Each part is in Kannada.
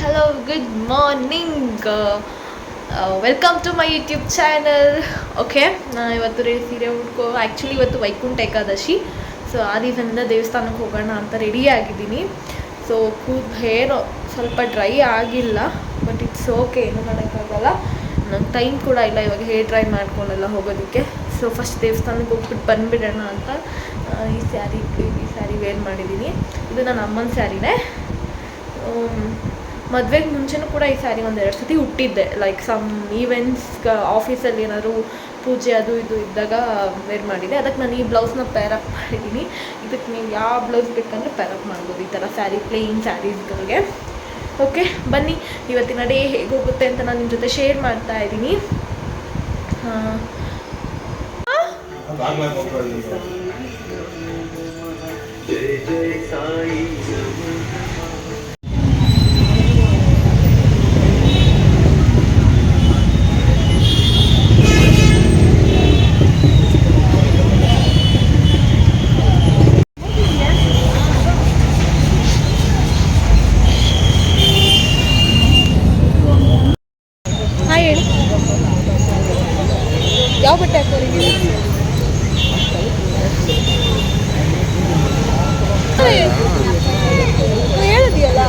hello, good morning. Welcome to my YouTube channel. Okay, ನಾನು ಇವತ್ತು ಸೀರೆ ಆ್ಯಕ್ಚುಲಿ ಇವತ್ತು ವೈಕುಂಠ ಏಕಾದಶಿ. ಸೊ ಆ ದಿವಸದಿಂದ ದೇವಸ್ಥಾನಕ್ಕೆ ಹೋಗೋಣ ಅಂತ ರೆಡಿ ಆಗಿದ್ದೀನಿ. ಸೊ ಹೇರ್ ಸ್ವಲ್ಪ ಡ್ರೈ ಆಗಿಲ್ಲ, ಬಟ್ ಇಟ್ಸ್ ಓಕೆ, ಏನು ಮಾಡೋಕ್ಕಾಗಲ್ಲ. ನಂಗೆ ಟೈಮ್ ಕೂಡ ಇಲ್ಲ ಇವಾಗ ಹೇರ್ ಡ್ರೈ ಮಾಡ್ಕೊಳ್ಳೆಲ್ಲ ಹೋಗೋದಕ್ಕೆ. ಸೊ ಫಸ್ಟ್ ದೇವಸ್ಥಾನಕ್ಕೆ ಹೋಗ್ಬಿಟ್ಟು ಬಂದುಬಿಡೋಣ ಅಂತ ಈ ಸ್ಯಾರಿ ವೇರ್ ಮಾಡಿದ್ದೀನಿ. ಇದು ನನ್ನ ಅಮ್ಮನ ಸ್ಯಾರಿನೇ. ಮದುವೆಗೆ ಮುಂಚೆನೂ ಕೂಡ ಈ ಸ್ಯಾರಿ ಒಂದೆರಡು ಸತಿ ಉಟ್ಟಿದ್ದೆ, ಲೈಕ್ ಸಮ್ ಈವೆಂಟ್ಸ್ ಆಫೀಸಲ್ಲಿ ಏನಾದರೂ ಪೂಜೆ ಅದು ಇದು ಇದ್ದಾಗ ವೇರ್ ಮಾಡಿದೆ. ಅದಕ್ಕೆ ನಾನು ಈ ಬ್ಲೌಸ್ನ ಪೇರಪ್ ಮಾಡಿದ್ದೀನಿ. ಇದಕ್ಕೆ ನೀವು ಯಾವ ಬ್ಲೌಸ್ ಬೇಕಂದರೆ ಪೇರಪ್ ಮಾಡ್ಬೋದು, ಈ ಥರ ಸ್ಯಾರಿ, ಪ್ಲೇನ್ ಸ್ಯಾರೀಸ್ಗಳಿಗೆ. ಓಕೆ, ಬನ್ನಿ ಇವತ್ತಿನ ಡೇ ಹೇಗೆ ಹೋಗುತ್ತೆ ಅಂತ ನಾನು ನಿಮ್ಮ ಜೊತೆ ಶೇರ್ ಮಾಡ್ತಾ ಇದ್ದೀನಿ. ಹೇಳಿ, ಯಾವ ಬಟ್ಟೆ ಹಾಕೋರಿಗೆ ಹೇಳಿದೆಯಲ್ಲ.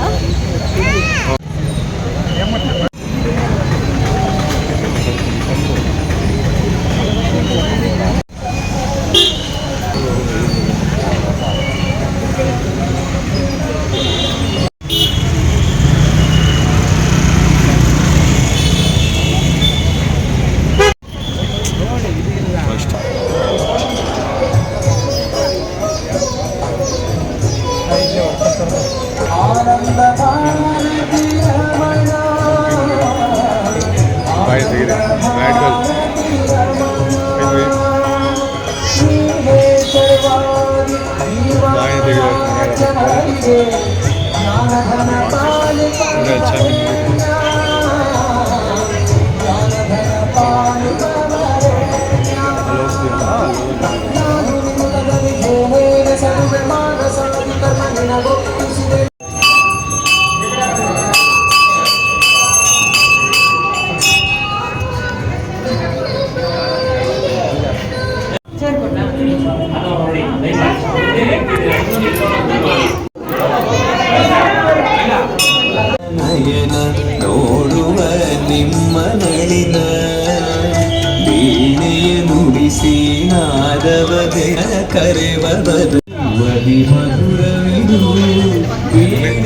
ನೋಡುವ ನಿಮ್ಮ ನಳಿನ ವೀಣೆಯ ನುಡಿಸಿ ನಾದವದೆ ಕರೆವದು ವದಿ ಮಧುರವಿದು ವೀಣೆ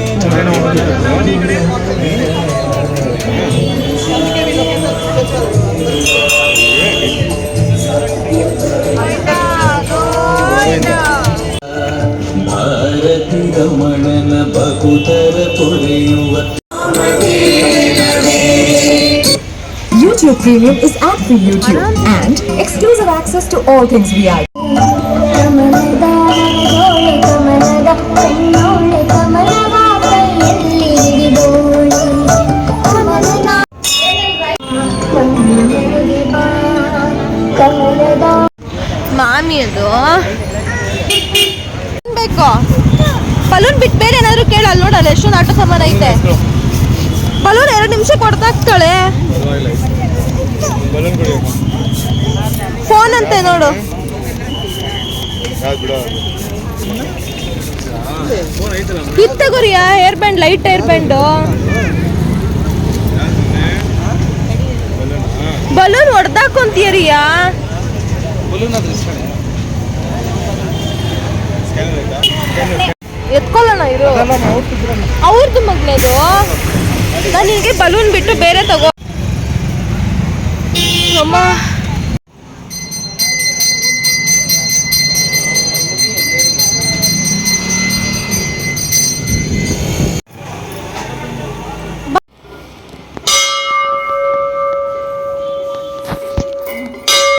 Bharati ರಮಣನ ಬಕುತರ ಪೊರೆಯುವ. YouTube Premium is ad-free YouTube and exclusive access to all things VIP. ಮಾಮಿ ಅದು ಬೇಕು ಬಲೂನ್ ಬಿಟ್ಟು ಬೇರೆ ಏನಾದ್ರು ಕೇಳ. ಅಲ್ಲಿ ನೋಡಲ್ಲ ಎಷ್ಟೊಂದು ಆಟೋ ಸಾಮಾನು ಐತೆ. ಬಲೂನ್ 2 ನಿಮಿಷ ಕೊಡ್ತಾಕ್ತಾಳೆ. ಫೋನ್ ಅಂತೆ ನೋಡು. ಕಿತ್ತಗುರಿಯಾ air band, light air band. Balloon ಹೊಡ್ದಾಕೊಂತೀರಿಯಾ? ಎತ್ಕೊಳ್ಳೋಣ ಇರು, ಅವ್ರದ್ದು ಮಗ್ನೇದು. ನಾನು ಹೀಗೆ ಬಲೂನ್ ಬಿಟ್ಟು ಬೇರೆ ತಗೋ ಅಮ್ಮ.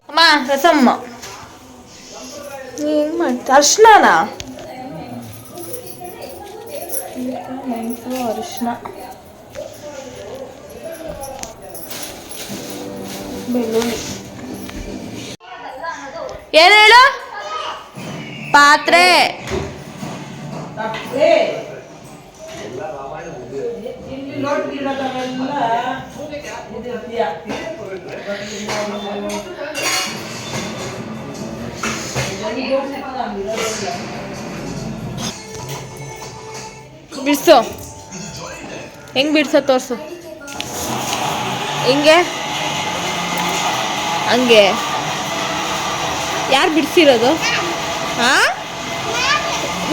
ಅಮ್ಮ ರಸಮ್ಮ ಏನು ಮಾಡ್ತ? ಅರ್ಶಿನ ಅರಿಶಿನ, ಬೆಳ್ಳುಳ್ಳಿ. ಏನು ಹೇಳು? ಪಾತ್ರೆ ಬಿಡ್ಸು ಹೆಂಗ್ ಬಿಡ್ಸೋ ತೋರ್ಸು ಹಿಂಗೆ ಹಂಗೆ ಯಾರು ಬಿಡಿಸಿರೋದು ಹಾ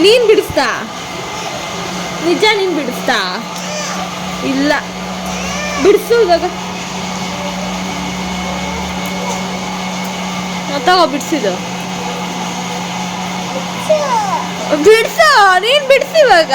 ನೀನು ಬಿಡಿಸ್ತಾ ನಿಜ ನೀನು ಬಿಡಿಸ್ತಾ ಇಲ್ಲ ಬಿಡಿಸು ಇವಾಗ ತಗೋ ಬಿಡಿಸಿದು ಬಿಡಿಸು ನೀನು ಬಿಡಿಸಿ ಇವಾಗ